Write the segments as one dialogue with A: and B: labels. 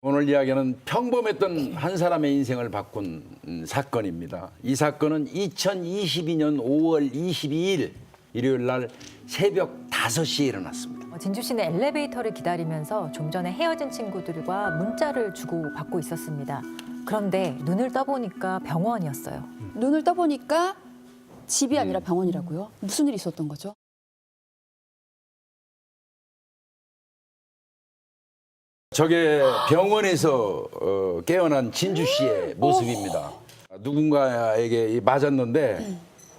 A: 오늘 이야기는 평범했던 한 사람의 인생을 바꾼 사건입니다. 이 사건은 2022년 5월 22일 일요일 날 새벽 5시에 일어났습니다.
B: 진주 씨는 엘리베이터를 기다리면서 좀 전에 헤어진 친구들과 문자를 주고받고 있었습니다. 그런데 눈을 떠보니까 병원이었어요.
C: 눈을 떠보니까 집이 아니라 병원이라고요? 무슨 일이 있었던 거죠?
A: 저게 병원에서 깨어난 진주 씨의 모습입니다. 누군가에게 맞았는데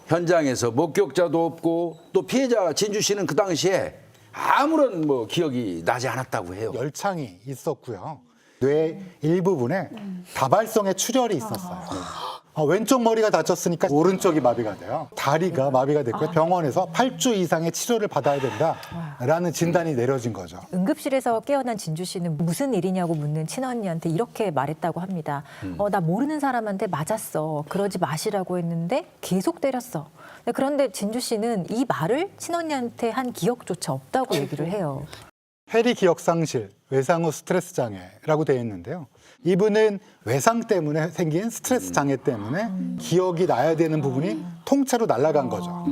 A: 현장에서 목격자도 없고 또 피해자 진주 씨는 그 당시에 아무런 기억이 나지 않았다고 해요.
D: 열창이 있었고요. 뇌 일부분에 다발성의 출혈이 있었어요. 왼쪽 머리가 다쳤으니까 오른쪽이 마비가 돼요. 다리가 마비가 됐고요. 병원에서 8주 이상의 치료를 받아야 된다라는 진단이 내려진 거죠.
B: 응급실에서 깨어난 진주 씨는 무슨 일이냐고 묻는 친언니한테 이렇게 말했다고 합니다. 나 모르는 사람한테 맞았어. 그러지 마시라고 했는데 계속 때렸어. 그런데 진주 씨는 이 말을 친언니한테 한 기억조차 없다고 얘기를 해요.
D: 해리 기억상실, 외상 후 스트레스 장애라고 되어 있는데요. 이분은 외상 때문에 생긴 스트레스 장애 때문에 기억이 나야 되는 부분이 통째로 날아간 거죠.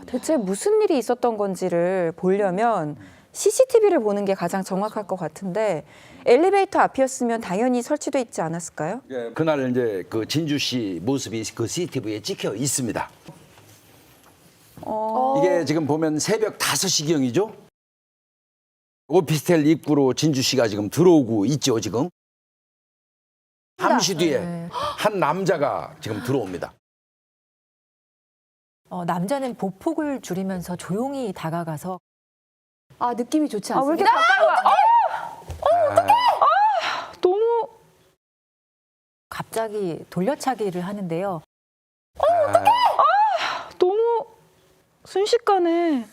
E: 대체 무슨 일이 있었던 건지를 보려면 CCTV를 보는 게 가장 정확할 것 같은데 엘리베이터 앞이었으면 당연히 설치돼 있지 않았을까요?
A: 그날 이제 그 진주 씨 모습이 그 CCTV에 찍혀 있습니다. 이게 지금 보면 새벽 5시경이죠? 오피스텔 입구로 진주 씨가 지금 들어오고 있죠, 지금. 잠시 뒤에 한 남자가 지금 들어옵니다.
B: 남자는 보폭을 줄이면서 조용히 다가가서
C: 아, 느낌이 좋지
E: 왜 이렇게
C: 않습니다.
E: 가까이 와? 어떡해! 너무
B: 갑자기 돌려차기를 하는데요.
E: 너무 순식간에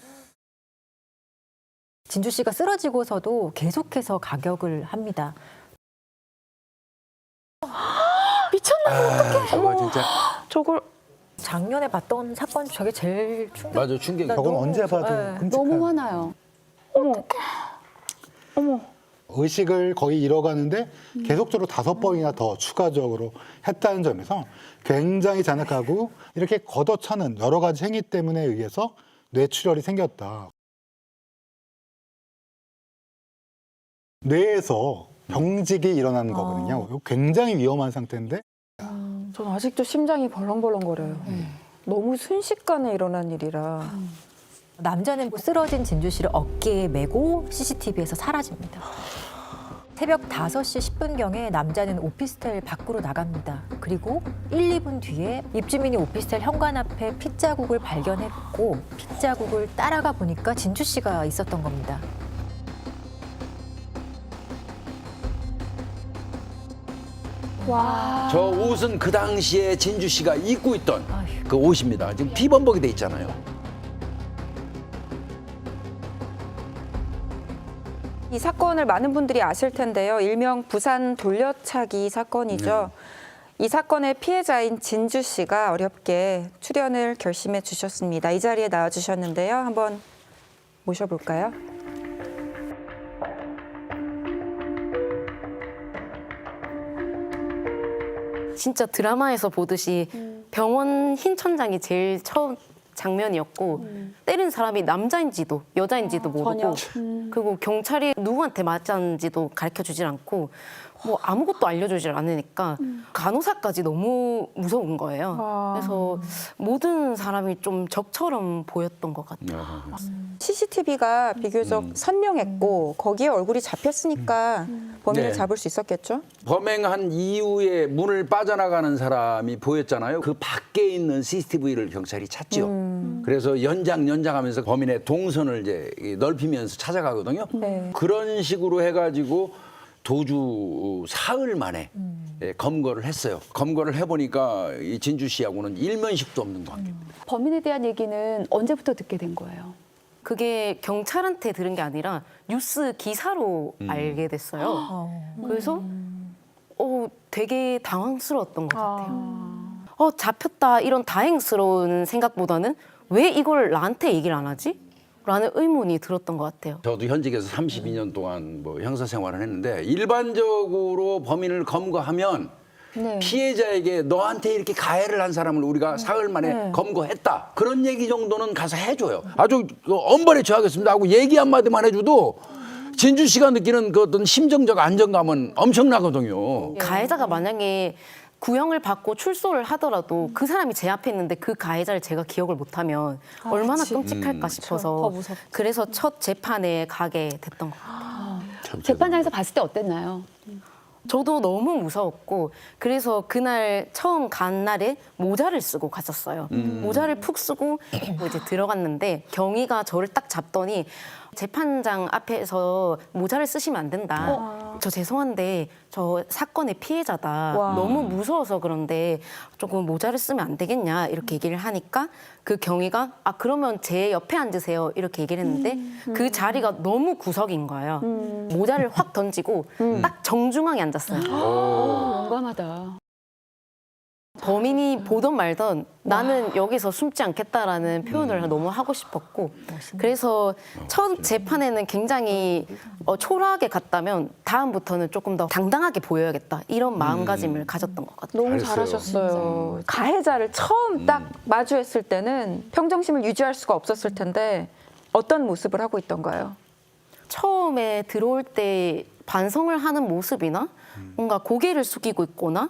B: 진주 씨가 쓰러지고서도 계속해서 가격을 합니다.
E: 미쳤나?
A: 저거 진짜
E: 저걸
B: 작년에 봤던 사건 저게 제일 충격.
A: 맞아, 충격이.
B: 나
D: 저건
B: 너무-
D: 언제 봐도
B: 네.
D: 끔찍한.
C: 너무 화나요.
E: 어머
D: 의식을 거의 잃어가는데 계속적으로 5번이나 더 추가적으로 했다는 점에서 굉장히 잔악하고 이렇게 걷어차는 여러 가지 행위 때문에 의해서 뇌출혈이 생겼다. 뇌에서 병직이 일어나는 거거든요. 이거 굉장히 위험한 상태인데
E: 전 아직도 심장이 벌렁벌렁거려요. 너무 순식간에 일어난 일이라.
B: 남자는 쓰러진 진주 씨를 어깨에 메고 CCTV에서 사라집니다. 새벽 5시 10분경에 남자는 오피스텔 밖으로 나갑니다. 그리고 1, 2분 뒤에 입주민이 오피스텔 현관 앞에 핏자국을 발견했고 핏자국을 따라가 보니까 진주 씨가 있었던 겁니다.
A: 저 옷은 그 당시에 진주 씨가 입고 있던
B: 아휴.
A: 그 옷입니다. 지금 피범벅이 돼 있잖아요.
E: 이 사건을 많은 분들이 아실 텐데요. 일명 부산 돌려차기 사건이죠. 이 사건의 피해자인 진주 씨가 어렵게 출연을 결심해 주셨습니다. 이 자리에 나와 주셨는데요. 한번 모셔볼까요?
F: 진짜 드라마에서 보듯이 병원 흰 천장이 제일 처음 장면이었고 때린 사람이 남자인지도 여자인지도 모르고 그리고 경찰이 누구한테 맞았는지도 가르쳐주질 않고 뭐 아무것도 알려주질 않으니까 간호사까지 너무 무서운 거예요. 그래서 모든 사람이 좀 적처럼 보였던 것 같아요.
E: CCTV가 비교적 선명했고 거기에 얼굴이 잡혔으니까 범인을
A: 네.
E: 잡을 수 있었겠죠?
A: 범행한 이후에 문을 빠져나가는 사람이 보였잖아요. 그 밖에 있는 CCTV를 경찰이 찾죠. 그래서 연장하면서 범인의 동선을 이제 넓히면서 찾아가거든요.
E: 네.
A: 그런 식으로 해가지고 도주 사흘 만에 검거를 했어요. 검거를 해보니까 이 진주 씨하고는 일면식도 없는 관계입니다.
C: 범인에 대한 얘기는 언제부터 듣게 된 거예요?
F: 그게 경찰한테 들은 게 아니라 뉴스 기사로 알게 됐어요. 그래서 되게 당황스러웠던 것 같아요. 잡혔다 이런 다행스러운 생각보다는 왜 이걸 나한테 얘기를 안 하지? 라는 의문이 들었던 것 같아요.
A: 저도 현직에서 32년 동안 뭐 형사 생활을 했는데 일반적으로 범인을 검거하면 피해자에게 너한테 이렇게 가해를 한 사람을 우리가 사흘 만에 검거했다. 그런 얘기 정도는 가서 해줘요. 아주 엄벌에 처하겠습니다 하고 얘기 한마디만 해줘도 진주 씨가 느끼는 그 어떤 심정적 안정감은 엄청나거든요.
F: 가해자가 만약에 구형을 받고 출소를 하더라도 그 사람이 제 앞에 있는데 그 가해자를 제가 기억을 못하면 얼마나 끔찍할까 싶어서
C: 더 무섭죠.
F: 그래서 첫 재판에 가게 됐던 것 같아요.
C: 재판장에서 봤을 때 어땠나요?
F: 저도 너무 무서웠고 그래서 그날 처음 간 날에 모자를 쓰고 갔었어요. 모자를 푹 쓰고 뭐 이제 들어갔는데 경위가 저를 딱 잡더니 재판장 앞에서 모자를 쓰시면 안 된다. 저 죄송한데 저 사건의 피해자다. 너무 무서워서 그런데 조금 모자를 쓰면 안 되겠냐 이렇게 얘기를 하니까 그 경위가 아 그러면 제 옆에 앉으세요 이렇게 얘기를 했는데 그 자리가 너무 구석인 거예요. 모자를 확 던지고 딱 정중앙에 앉았어요.
C: 용감하다.
F: 범인이 보던 말던 나는 여기서 숨지 않겠다라는 표현을 너무 하고 싶었고 그래서 첫 재판에는 굉장히 초라하게 갔다면 다음부터는 조금 더 당당하게 보여야겠다 이런 마음가짐을 가졌던 것 같아요.
E: 너무
A: 잘했어요.
E: 잘하셨어요. 가해자를 처음 딱 마주했을 때는 평정심을 유지할 수가 없었을 텐데 어떤 모습을 하고 있던가요?
F: 처음에 들어올 때 반성을 하는 모습이나 뭔가 고개를 숙이고 있거나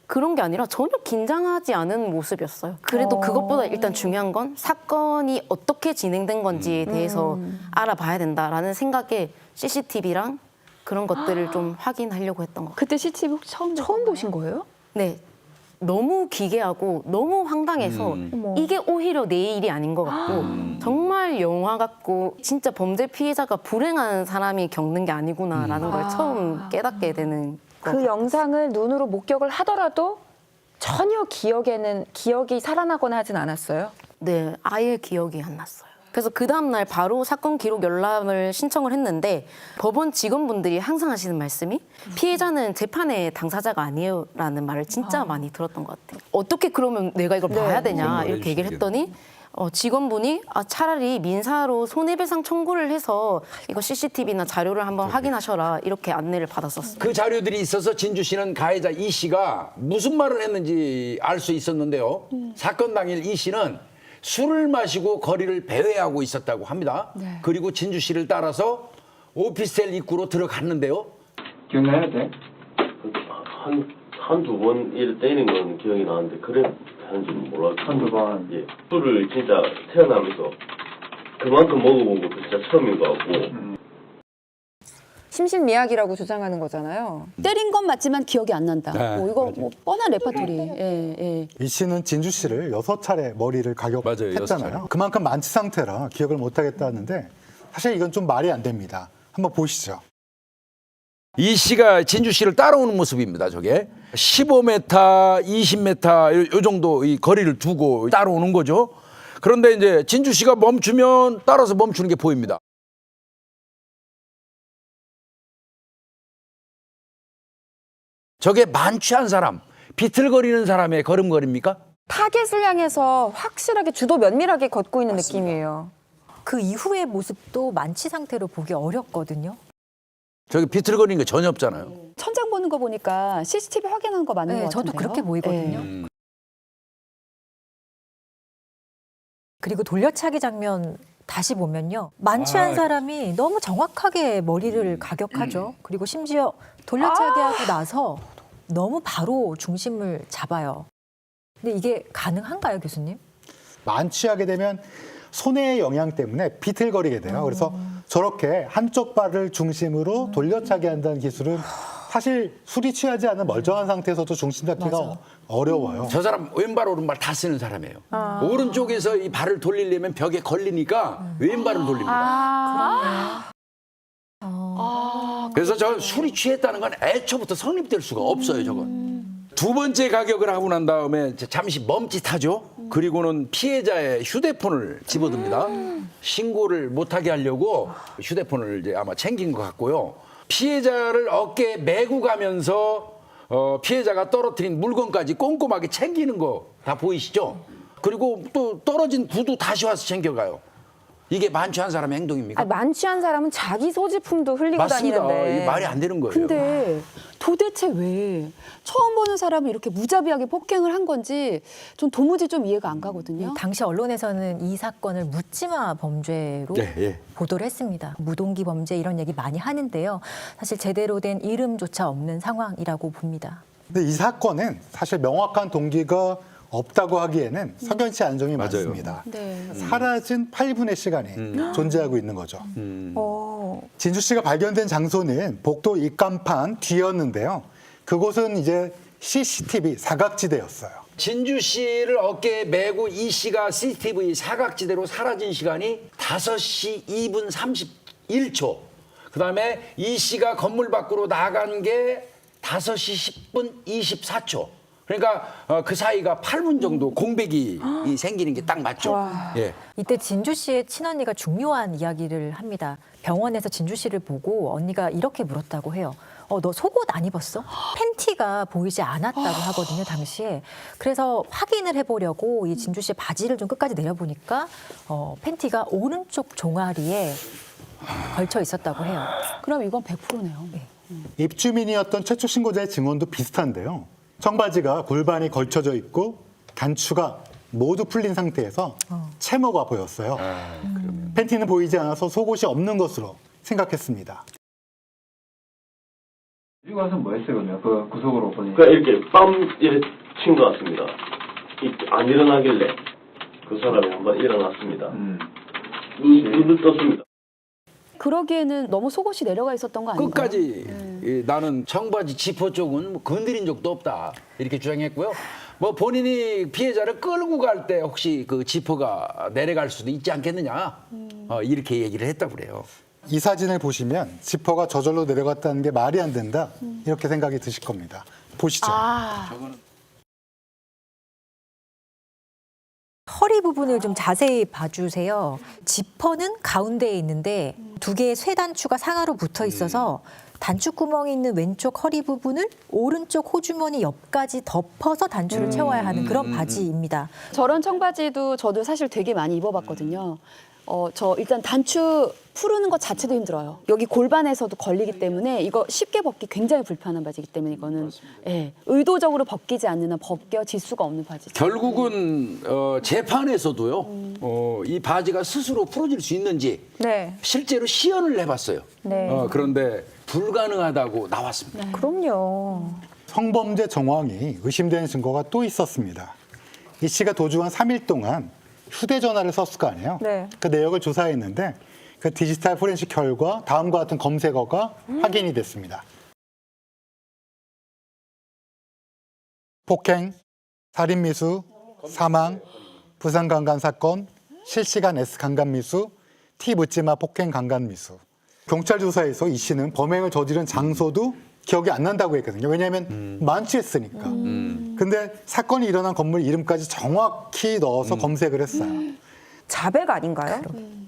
F: 그런 게 아니라 전혀 긴장하지 않은 모습이었어요. 그래도 그것보다 일단 중요한 건 사건이 어떻게 진행된 건지에 대해서 알아봐야 된다라는 생각에 CCTV랑 그런 것들을 좀 확인하려고 했던 것 같아요.
C: 그때 CCTV 혹시 처음
E: 보신 거예요?
F: 네. 너무 기괴하고 너무 황당해서 이게 오히려 내 일이 아닌 것 같고 정말 영화 같고 진짜 범죄 피해자가 불행한 사람이 겪는 게 아니구나라는 걸 처음 깨닫게 되는
E: 그 영상을 눈으로 목격을 하더라도 전혀 기억이 살아나거나 하진 않았어요.
F: 네, 아예 기억이 안 났어요. 그래서 그 다음날 바로 사건 기록 열람을 신청을 했는데 법원 직원분들이 항상 하시는 말씀이 피해자는 재판의 당사자가 아니에요라는 말을 진짜 많이 들었던 것 같아요. 어떻게 그러면 내가 이걸 봐야 되냐 이렇게 얘기를 했더니 직원분이 차라리 민사로 손해배상 청구를 해서 이거 CCTV나 자료를 한번 확인하셔라 이렇게 안내를 받았었어요.
A: 그 자료들이 있어서 진주 씨는 가해자 이 씨가 무슨 말을 했는지 알 수 있었는데요. 사건 당일 이 씨는 술을 마시고 거리를 배회하고 있었다고 합니다. 그리고 진주 씨를 따라서 오피스텔 입구로 들어갔는데요.
G: 기억나야 돼?
H: 한두 번 일 때리는 건 기억이 나는데 그래 하는지는 몰랐고
G: 한두 번.
H: 예. 술을 진짜 태어나면서 그만큼 먹어본 것도 진짜 처음인 것 같고
E: 심신미약이라고 주장하는 거잖아요.
C: 때린 건 맞지만 기억이 안 난다.
A: 네,
C: 이거 뭐 뻔한 레퍼토리. 예.
D: 이 씨는 진주 씨를 6차례 머리를
A: 맞아요,
D: 가격했잖아요.
A: 6차례.
D: 그만큼 만취 상태라 기억을 못하겠다는데 사실 이건 좀 말이 안 됩니다. 한번 보시죠.
A: 이 씨가 진주 씨를 따라오는 모습입니다. 저게 15m, 20m 요 정도 이 거리를 두고 따라오는 거죠. 그런데 이제 진주 씨가 멈추면 따라서 멈추는 게 보입니다. 저게 만취한 사람, 비틀거리는 사람의 걸음걸이입니까?
E: 타겟을 향해서 확실하게 주도 면밀하게 걷고 있는 느낌이에요.
B: 그 이후의 모습도 만취 상태로 보기 어렵거든요.
A: 저기 비틀거리는 게 전혀 없잖아요.
C: 천장 보는 거 보니까 CCTV 확인한 거 맞는
B: 네,
C: 거
B: 저도
C: 같은데요.
B: 그렇게 보이거든요. 그리고 돌려차기 장면 다시 보면요. 만취한 사람이 너무 정확하게 머리를 가격하죠. 그리고 심지어 돌려차기 하고 나서 너무 바로 중심을 잡아요. 근데 이게 가능한가요, 교수님?
D: 만취하게 되면 손해의 영향 때문에 비틀거리게 돼요. 그래서 저렇게 한쪽 발을 중심으로 돌려차기 한다는 기술은 사실 술이 취하지 않은 멀쩡한 상태에서도 중심 잡기가 어려워요.
A: 저 사람 왼발 오른발 다 쓰는 사람이에요. 오른쪽에서 이 발을 돌리려면 벽에 걸리니까 왼발을 돌립니다. 그래서 저 술이 취했다는 건 애초부터 성립될 수가 없어요. 저건. 두 번째 가격을 하고 난 다음에 잠시 멈칫하죠. 그리고는 피해자의 휴대폰을 집어듭니다. 신고를 못하게 하려고 휴대폰을 이제 아마 챙긴 것 같고요. 피해자를 어깨에 메고 가면서 피해자가 떨어뜨린 물건까지 꼼꼼하게 챙기는 거 다 보이시죠? 그리고 또 떨어진 구두 다시 와서 챙겨가요. 이게 만취한 사람의 행동입니까?
E: 만취한 사람은 자기 소지품도 흘리고
A: 맞습니다.
E: 다니는데.
A: 이게 말이 안 되는 거예요.
C: 근데 도대체 왜 처음 보는 사람을 이렇게 무자비하게 폭행을 한 건지 좀 도무지 좀 이해가 안 가거든요.
B: 당시 언론에서는 이 사건을 묻지마 범죄로
A: 예.
B: 보도를 했습니다. 무동기 범죄 이런 얘기 많이 하는데요. 사실 제대로 된 이름조차 없는 상황이라고 봅니다.
D: 근데 이 사건은 사실 명확한 동기가 없다고 하기에는 석연치 않은 점이 많습니다.
C: 네.
D: 사라진 8분의 시간이 존재하고 있는 거죠. 진주 씨가 발견된 장소는 복도 입간판 뒤였는데요. 그곳은 이제 CCTV 사각지대였어요.
A: 진주 씨를 어깨에 메고 이 씨가 CCTV 사각지대로 사라진 시간이 5시 2분 31초. 그다음에 이 씨가 건물 밖으로 나간 게 5시 10분 24초. 그러니까 그 사이가 8분 정도 공백이 생기는 게 딱 맞죠. 예.
B: 이때 진주 씨의 친언니가 중요한 이야기를 합니다. 병원에서 진주 씨를 보고 언니가 이렇게 물었다고 해요. 너 속옷 안 입었어? 팬티가 보이지 않았다고 하거든요, 당시에. 그래서 확인을 해보려고 이 진주 씨의 바지를 좀 끝까지 내려보니까 팬티가 오른쪽 종아리에 걸쳐 있었다고 해요.
C: 그럼 이건 100%네요.
D: 입주민이었던 최초 신고자의 증언도 비슷한데요. 청바지가 골반이 걸쳐져 있고 단추가 모두 풀린 상태에서 채모가 보였어요. 팬티는 보이지 않아서 속옷이 없는 것으로 생각했습니다.
G: 그리고 와서 뭐 했어요, 그러면? 그 구석으로 보니.
H: 그러니까 이렇게 빰 이렇게 친 것 같습니다. 안 일어나길래 그 사람이 한번 일어났습니다. 눈을 떴습니다.
C: 그러기에는 너무 속옷이 내려가 있었던 거 아닌가요?
A: 끝까지 나는 청바지 지퍼 쪽은 뭐 건드린 적도 없다 이렇게 주장했고요. 뭐 본인이 피해자를 끌고 갈 때 혹시 그 지퍼가 내려갈 수도 있지 않겠느냐 이렇게 얘기를 했다고 그래요.
D: 이 사진을 보시면 지퍼가 저절로 내려갔다는 게 말이 안 된다 이렇게 생각이 드실 겁니다. 보시죠.
B: 허리 부분을 좀 자세히 봐주세요. 지퍼는 가운데에 있는데 두 개의 쇠단추가 상하로 붙어 있어서 단추구멍이 있는 왼쪽 허리 부분을 오른쪽 호주머니 옆까지 덮어서 단추를 채워야 하는 그런 바지입니다.
C: 저런 청바지도 저도 사실 되게 많이 입어봤거든요. 저 일단 단추 푸르는 것 자체도 힘들어요. 여기 골반에서도 걸리기 때문에 이거 쉽게 벗기 굉장히 불편한 바지이기 때문에 이거는 의도적으로 벗기지 않는 한 벗겨질 수가 없는 바지죠.
A: 결국은 재판에서도요. 이 바지가 스스로 풀어질 수 있는지
E: 네.
A: 실제로 시연을 해봤어요.
E: 네.
A: 그런데 불가능하다고 나왔습니다.
E: 그럼요.
D: 성범죄 정황이 의심되는 증거가 또 있었습니다. 이 씨가 도주한 3일 동안 휴대전화를 썼을 거 아니에요.
E: 네.
D: 그 내역을 조사했는데 그 디지털 포렌식 결과 다음과 같은 검색어가 확인이 됐습니다. 폭행, 살인미수, 사망, 부산강간사건, 실시간 S강간미수, T묻지마 폭행 강간미수. 경찰 조사에서 이 씨는 범행을 저지른 장소도 기억이 안 난다고 했거든요. 왜냐하면 만취했으니까. 근데 사건이 일어난 건물 이름까지 정확히 넣어서 검색을 했어요.
E: 자백 아닌가요?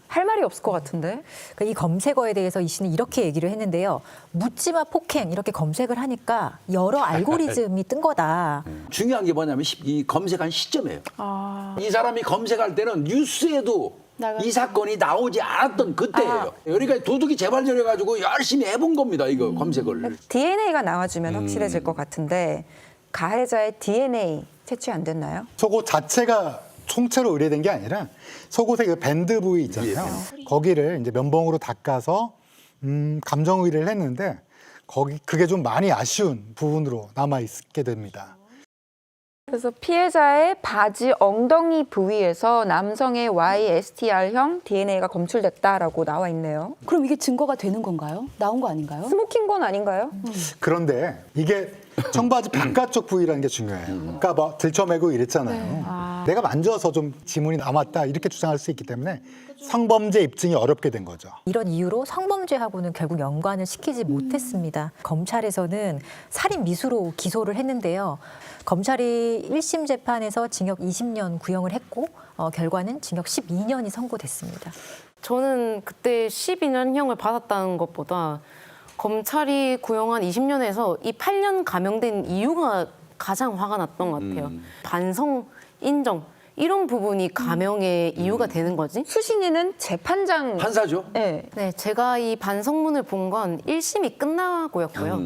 E: 할 말이 없을 것 같은데.
B: 그러니까 이 검색어에 대해서 이 씨는 이렇게 얘기를 했는데요. 묻지마 폭행 이렇게 검색을 하니까 여러 알고리즘이 뜬 거다.
A: 중요한 게 뭐냐면 이 검색한 시점이에요. 이 사람이 검색할 때는 뉴스에도 이 사건이 나오지 않았던 그때예요. 그러니까 도둑이 재발견해가지고 열심히 해본 겁니다. 이거 검색을.
E: DNA가 나와주면 확실해질 것 같은데 가해자의 DNA 채취 안 됐나요?
D: 속옷 자체가 총체로 의뢰된 게 아니라 속옷의 그 밴드 부위 있잖아요. 거기를 이제 면봉으로 닦아서 감정 의뢰를 했는데 그게 좀 많이 아쉬운 부분으로 남아 있게 됩니다.
E: 그래서 피해자의 바지 엉덩이 부위에서 남성의 YSTR형 DNA가 검출됐다라고 나와 있네요.
C: 그럼 이게 증거가 되는 건가요? 나온 거 아닌가요?
E: 스모킹건 아닌가요?
D: 그런데 이게 청바지 바깥쪽 부위라는 게 중요해요. 그러니까 뭐 들쳐매고 이랬잖아요. 내가 만져서 좀 지문이 남았다 이렇게 주장할 수 있기 때문에 성범죄 입증이 어렵게 된 거죠.
B: 이런 이유로 성범죄하고는 결국 연관을 시키지 못했습니다. 검찰에서는 살인 미수로 기소를 했는데요. 검찰이 1심 재판에서 징역 20년 구형을 했고 결과는 징역 12년이 선고됐습니다.
F: 저는 그때 12년형을 받았다는 것보다 검찰이 구형한 20년에서 이 8년 감형된 이유가 가장 화가 났던 것 같아요. 반성, 인정. 이런 부분이 가명의 이유가 되는 거지?
E: 수신이는 재판장
A: 판사죠.
E: 네.
F: 네, 제가 이 반성문을 본 건 1심이 끝나고였고요.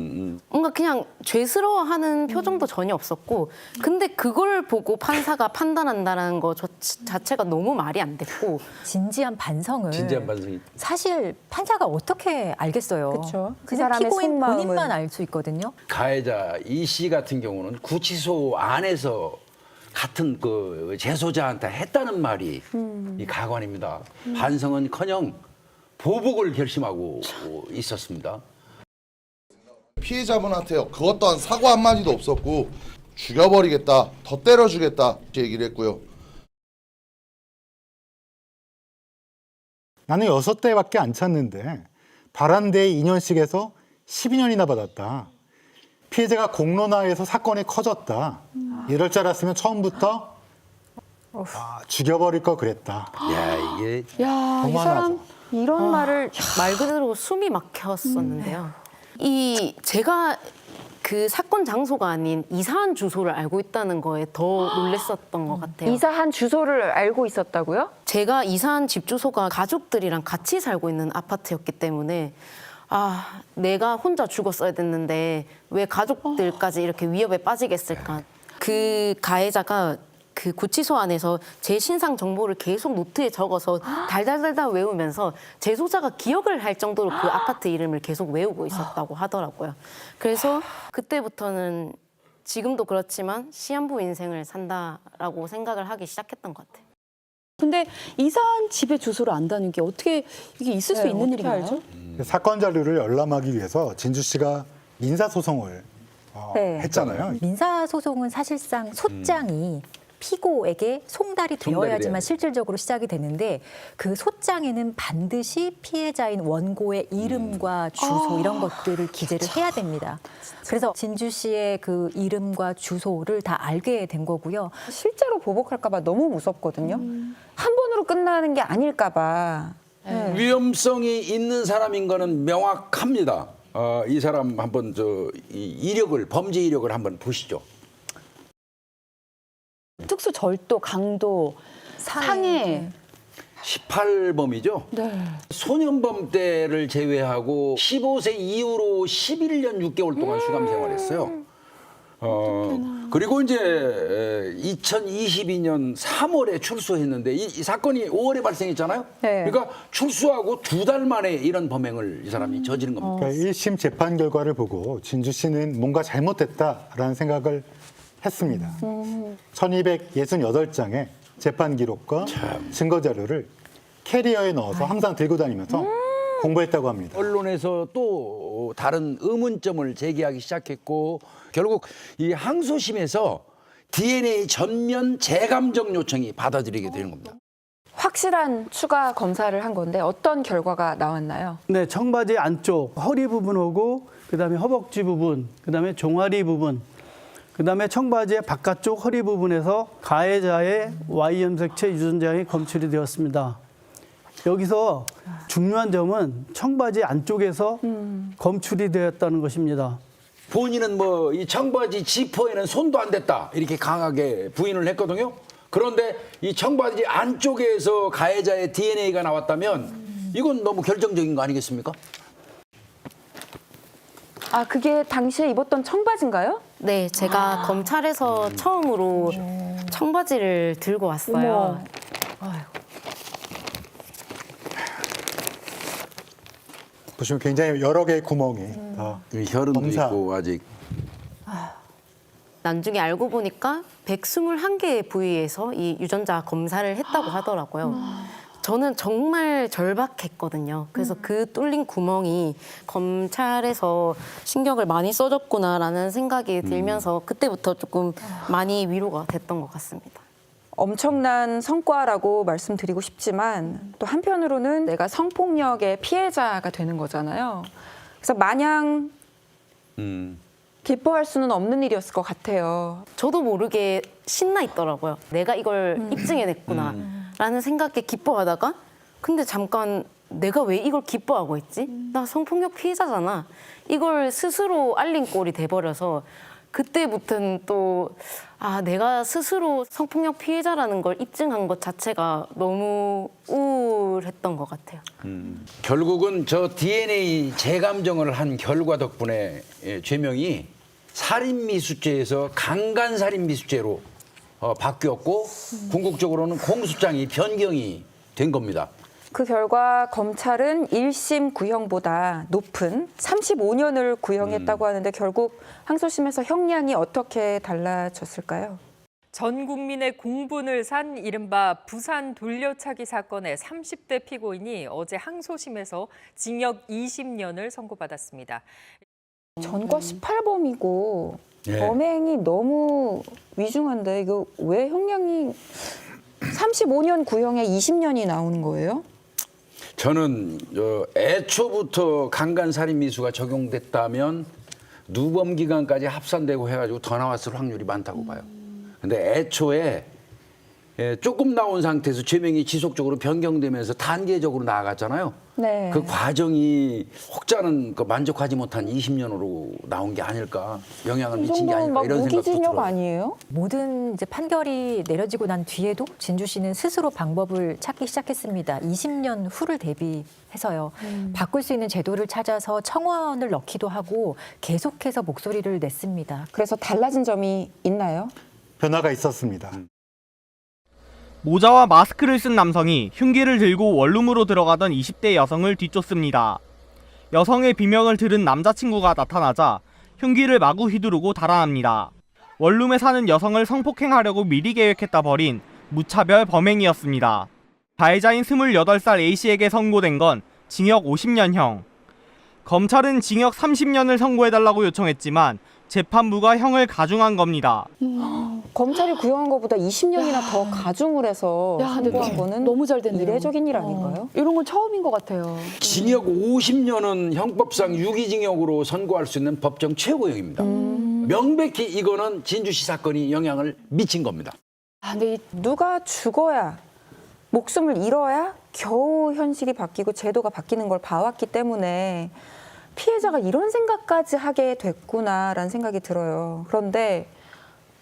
F: 뭔가 그냥 죄스러워하는 표정도 전혀 없었고, 근데 그걸 보고 판사가 판단한다는 거 자체가 너무 말이 안 됐고,
B: 진지한 반성을
A: 진지한 반성이.
B: 사실 판사가 어떻게 알겠어요.
E: 그쵸. 그
B: 그냥
E: 사람의
B: 피고인
E: 속마음은.
B: 본인만 알 수 있거든요.
A: 가해자 이 씨 같은 경우는 구치소 안에서 같은 그 재소자한테 했다는 말이 이 가관입니다. 반성은커녕 보복을 결심하고 있었습니다.
I: 피해자분한테 그것 또한 사과 한마디도 없었고 죽여버리겠다, 더 때려주겠다 이렇게 얘기를 했고요.
D: 나는 6대밖에 안 찼는데 바란대에 2년씩 해서 12년이나 받았다. 피해자가 공론화해서 사건이 커졌다. 이럴 줄 알았으면 처음부터 죽여버릴 거 그랬다.
A: 야, 이게
C: 야, 이
D: 그만하자.
C: 사람 이런 말을
F: 말 그대로 숨이 막혔었는데요. 이 제가 그 사건 장소가 아닌 이사한 주소를 알고 있다는 거에 더 놀랬었던 것 같아요.
E: 이사한 주소를 알고 있었다고요?
F: 제가 이사한 집 주소가 가족들이랑 같이 살고 있는 아파트였기 때문에 내가 혼자 죽었어야 됐는데 왜 가족들까지 이렇게 위협에 빠지겠을까. 그 가해자가 그 구치소 안에서 제 신상 정보를 계속 노트에 적어서 달달달달 외우면서 재소자가 기억을 할 정도로 그 아파트 이름을 계속 외우고 있었다고 하더라고요. 그래서 그때부터는 지금도 그렇지만 시한부 인생을 산다라고 생각을 하기 시작했던 것 같아요.
C: 근데 이사한 집의 주소를 안다는 게 어떻게 이게 있을 수
E: 네,
C: 있는
E: 어떻게
C: 일인가요?
E: 알죠?
D: 사건 자료를 열람하기 위해서 진주 씨가 민사소송을
E: 네.
D: 했잖아요.
B: 민사소송은 사실상 소장이 피고에게 송달이 되어야지만 실질적으로 시작이 되는데 그 소장에는 반드시 피해자인 원고의 이름과 주소 이런 것들을 기재를 해야 됩니다. 그래서 진주 씨의 그 이름과 주소를 다 알게 된 거고요.
E: 실제로 보복할까 봐 너무 무섭거든요. 한 번으로 끝나는 게 아닐까 봐.
A: 위험성이 있는 사람인 거는 명확합니다. 이 사람 한번 이 범죄 이력을 한번 보시죠.
C: 특수 절도, 강도, 상해.
A: 18범이죠.
C: 네.
A: 소년범 때를 제외하고 15세 이후로 11년 6개월 동안 수감 생활했어요. 그리고 이제 2022년 3월에 출소했는데 이 사건이 5월에 발생했잖아요.
E: 네.
A: 그러니까 출소하고 2달 만에 이런 범행을 이 사람이 저지른 겁니다.
D: 그러니까 1심 재판 결과를 보고 진주 씨는 뭔가 잘못됐다라는 생각을 했습니다. 1268장의 재판 기록과 증거 자료를 캐리어에 넣어서 항상 들고 다니면서 공부했다고 합니다.
A: 언론에서 또 다른 의문점을 제기하기 시작했고 결국 이 항소심에서 DNA 전면 재감정 요청이 받아들이게 되는 겁니다.
E: 확실한 추가 검사를 한 건데 어떤 결과가 나왔나요?
J: 네, 청바지 안쪽 허리 부분하고 그다음에 허벅지 부분, 그다음에 종아리 부분, 그다음에 청바지의 바깥쪽 허리 부분에서 가해자의 Y염색체 유전자가 검출이 되었습니다. 여기서 중요한 점은 청바지 안쪽에서 검출이 되었다는 것입니다.
A: 본인은 뭐 이 청바지 지퍼에는 손도 안 댔다 이렇게 강하게 부인을 했거든요. 그런데 이 청바지 안쪽에서 가해자의 DNA가 나왔다면 이건 너무 결정적인 거 아니겠습니까?
E: 아, 그게 당시에 입었던 청바지인가요?
F: 네, 제가 검찰에서 처음으로 청바지를 들고 왔어요.
D: 보시면 굉장히 여러 개의 구멍이 다
A: 혈흔도
D: 검사.
A: 있고 아직
F: 나중에 알고 보니까 121개의 부위에서 이 유전자 검사를 했다고 하더라고요. 저는 정말 절박했거든요. 그래서 그 뚫린 구멍이 검찰에서 신경을 많이 써줬구나라는 생각이 들면서 그때부터 조금 많이 위로가 됐던 것 같습니다.
E: 엄청난 성과라고 말씀드리고 싶지만 또 한편으로는 내가 성폭력의 피해자가 되는 거잖아요. 그래서 마냥 기뻐할 수는 없는 일이었을 것 같아요.
F: 저도 모르게 신나 있더라고요. 내가 이걸 입증해냈구나라는 생각에 기뻐하다가 근데 잠깐 내가 왜 이걸 기뻐하고 있지? 나 성폭력 피해자잖아. 이걸 스스로 알린 꼴이 돼버려서 그때부터는 또 내가 스스로 성폭력 피해자라는 걸 입증한 것 자체가 너무 우울했던 것 같아요.
A: 결국은 저 DNA 재감정을 한 결과 덕분에 죄명이 살인미수죄에서 강간살인미수죄로 바뀌었고 궁극적으로는 공소장이 변경이 된 겁니다.
E: 그 결과 검찰은 1심 구형보다 높은 35년을 구형했다고 하는데 결국 항소심에서 형량이 어떻게 달라졌을까요?
K: 전 국민의 공분을 산 이른바 부산 돌려차기 사건의 30대 피고인이 어제 항소심에서 징역 20년을 선고받았습니다.
E: 전과 18범이고
A: 예.
E: 범행이 너무 위중한데 이거 왜 형량이 35년 구형에 20년이 나오는 거예요?
A: 저는 애초부터 강간살인미수가 적용됐다면 누범 기간까지 합산되고 해가지고 더 나왔을 확률이 많다고 봐요. 근데 애초에 조금 나온 상태에서 죄명이 지속적으로 변경되면서 단계적으로 나아갔잖아요.
E: 네.
A: 그 과정이 혹자는 만족하지 못한 20년으로 나온 게 아닐까, 영향을
E: 이
A: 미친 게
E: 정도면
A: 아닐까
E: 막
A: 이런 생각도
E: 무기징역
A: 들어요.
E: 아니에요?
B: 모든 이제 판결이 내려지고 난 뒤에도 진주 씨는 스스로 방법을 찾기 시작했습니다. 20년 후를 대비해서요. 바꿀 수 있는 제도를 찾아서 청원을 넣기도 하고 계속해서 목소리를 냈습니다.
E: 그래서 달라진 점이 있나요?
D: 변화가 있었습니다.
L: 모자와 마스크를 쓴 남성이 흉기를 들고 원룸으로 들어가던 20대 여성을 뒤쫓습니다. 여성의 비명을 들은 남자친구가 나타나자 흉기를 마구 휘두르고 달아납니다. 원룸에 사는 여성을 성폭행하려고 미리 계획했다 벌인 무차별 범행이었습니다. 가해자인 28살 A씨에게 선고된 건 징역 50년형. 검찰은 징역 30년을 선고해달라고 요청했지만 재판부가 형을 가중한 겁니다.
E: 검찰이 구형한 것보다 20년이나 더 가중을 해서
C: 근데
E: 선고한 거는
C: 너무 잘 됐네요.
E: 이례적인 일 아닌가요?
C: 이런 건 처음인 것 같아요.
A: 징역 50년은 형법상 유기징역으로 선고할 수 있는 법정 최고형입니다. 명백히 이거는 진주시 사건이 영향을 미친 겁니다.
C: 근데
E: 누가 죽어야 목숨을 잃어야 겨우 현실이 바뀌고 제도가 바뀌는 걸 봐왔기 때문에 피해자가 이런 생각까지 하게 됐구나라는 생각이 들어요. 그런데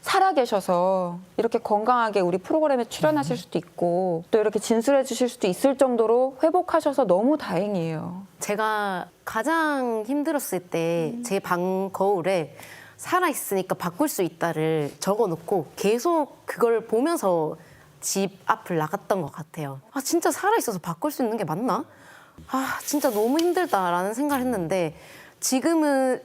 E: 살아계셔서 이렇게 건강하게 우리 프로그램에 출연하실 수도 있고 또 이렇게 진술해 주실 수도 있을 정도로 회복하셔서 너무 다행이에요.
F: 제가 가장 힘들었을 때 제 방 거울에 살아있으니까 바꿀 수 있다를 적어놓고 계속 그걸 보면서 집 앞을 나갔던 것 같아요. 진짜 살아있어서 바꿀 수 있는 게 맞나? 진짜 너무 힘들다라는 생각을 했는데 지금은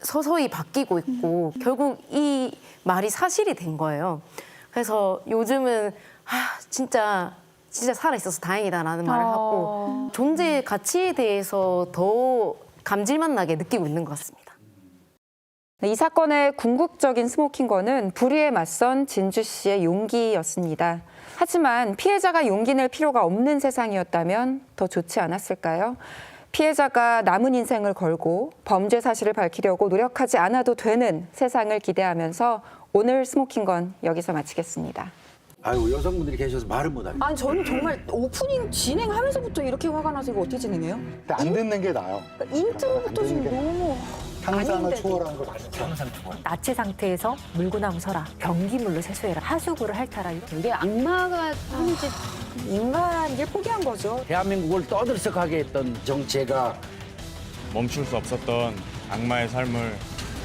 F: 서서히 바뀌고 있고 결국 이 말이 사실이 된 거예요. 그래서 요즘은 진짜 살아있어서 다행이다라는 말을 하고 존재의 가치에 대해서 더 감질만 나게 느끼고 있는 것 같습니다.
E: 이 사건의 궁극적인 스모킹건은 불의에 맞선 진주 씨의 용기였습니다. 하지만 피해자가 용기 낼 필요가 없는 세상이었다면 더 좋지 않았을까요? 피해자가 남은 인생을 걸고 범죄 사실을 밝히려고 노력하지 않아도 되는 세상을 기대하면서 오늘 스모킹건 여기서 마치겠습니다.
A: 아유, 여성분들이 계셔서 말을 못하겠어요.
E: 아니 저는 정말 오프닝 진행하면서부터 이렇게 화가 나서 이거 어떻게 진행해요?
D: 근데 안 듣는 게 나아요.
E: 인트로부터 지금 너무
D: 상상을
E: 아닌데도.
D: 초월하는 거 맞죠?
B: 나체 상태에서 물구나무 서라, 변기물로 세수해라, 하수구를 핥아라.
C: 이게 악마가 하는 짓
E: 인간을 포기한 거죠.
A: 대한민국을 떠들썩하게 했던 정체가
M: 멈출 수 없었던 악마의 삶을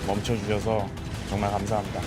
M: 멈춰주셔서 정말 감사합니다.